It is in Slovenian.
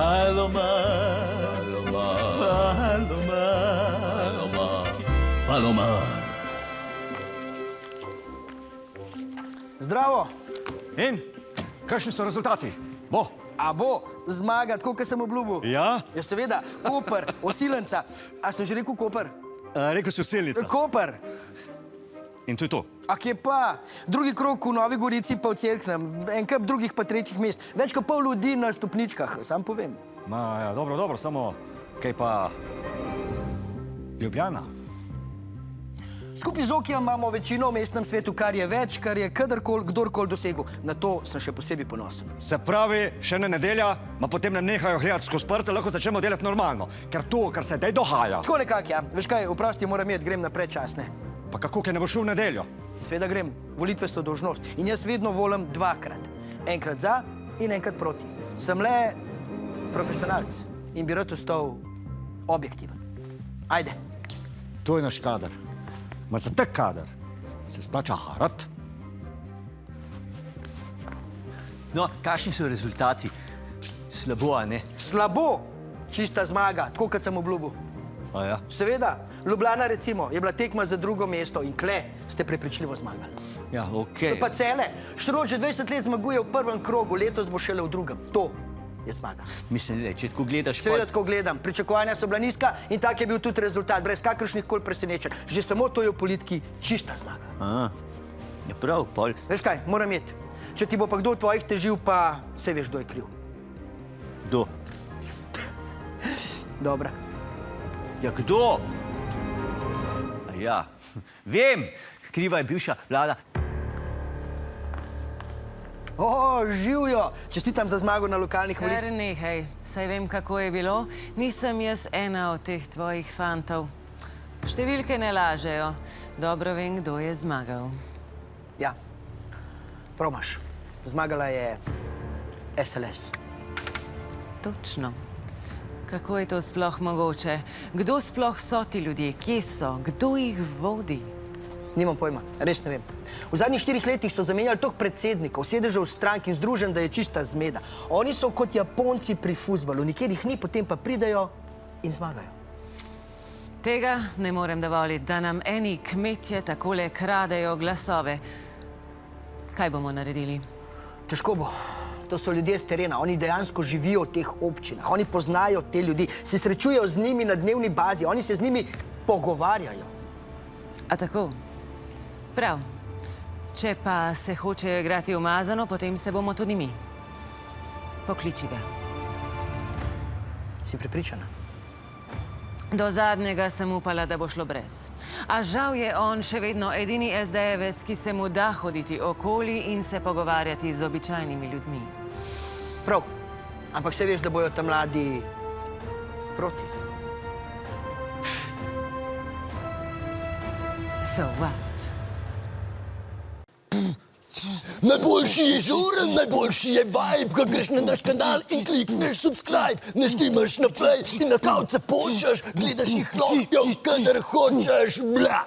Palomar, Palomar. Zdravo. In? Kakšni so rezultati? Bo? A bo zmaga, tako, kot sem obljubil? Ja? Ja, seveda. Koper, Osilnica. A sem že rekel Koper? Rekel si Osilnica. Koper. In to je to? A kje pa? Drugi krog v Novi Gorici pa v Cerknem. En kup drugih pa tretjih mest. Več kot pol ljudi na stopničkah, sam povem. Ja, dobro, samo kaj pa Ljubljana? Skupaj z Okijem imamo večino v mestnem svetu, kar je več, kar je kdorkoli dosegel. Na to sem še posebej ponosen. Se pravi, še ena nedelja, ma potem ne nehajo gledati skozi prste, lahko začnemo delati normalno. Ker to, kar se zdaj dogaja. Tako nekak, ja. Veš kaj, oprosti, moram jet, grem na predčasne. Pa kako, ker ne bo šel v nedeljo? Sveda grem, volitve so dolžnost. In jaz vedno volim dvakrat. Enkrat za in enkrat proti. Sem le profesionalc in bi rad ostal objektiven. Ajde. To je naš kader. Ma za tak kader se splača harat. No, kakšni so rezultati? Slabo, a ne? Slabo. Čista zmaga, tako kot sem obljubil. A ja? Seveda, Ljubljana recimo je bila tekma za drugo mesto in kle ste prepričljivo zmagali. Ja, okej. Pa Cele, Šrot že 20 let zmaguje v prvem krogu, letos bo šele v drugem. To je zmaga. Mislim, če tako gledaš... Seveda tako gledam. Pričakovanja so bila nizka in tak je bil tudi rezultat, brez kakršnih koli presenečenj. Že samo to je v politiki čista zmaga. Ja, prav, pol. Veš kaj, moram jet. Če ti bo pa kdo tvojih težil, pa se veš, kdo je kriv. Kdo? Dobra. Ja, kdo? A ja, vem, kriva je bivša vlada. O, živjo! Čestitam za zmago na lokalnih volitvah. Kar nehaj, saj vem, kako je bilo. Nisem jaz ena od teh tvojih fantov. Številke ne lažejo. Dobro vem, kdo je zmagal. Ja, prav imaš. Zmagala je SLS. Točno. Kako je to sploh mogoče? Kdo sploh so ti ljudje? Kje so? Kdo jih vodi? Nimam pojma, res ne vem. V zadnjih 4 letih so zamenjali toliko predsednikov, sedežev strank in združenj, da je čista zmeda. Oni so kot Japonci pri fuzbalu, nikjer jih ni, potem pa pridejo in zmagajo. Tega ne morem dovoliti, da nam eni kmetje takole kradejo glasove. Kaj bomo naredili? Težko bo. To so ljudje z terena, oni dejansko živijo v teh občinah, oni poznajo te ljudi, se srečujejo z njimi na dnevni bazi, oni se z njimi pogovarjajo. A tako? Prav. Če pa se hočejo igrati umazano, potem se bomo tudi mi. Pokliči ga. Si prepričana? Do zadnjega sem upala, da bo šlo brez. A žal je on še vedno edini SD-jevec, ki se mu da hoditi okoli in se pogovarjati z običajnimi ljudmi. Prav. Ampak se veš, da bojo tam mladi proti. So what? Najboljši je žuren, najboljši je vibe, ko greš na naš kanal in klikneš subscribe, ne štimaš naprej in na kavce počeš, gledaš jih lahko, kadar hočeš, bla.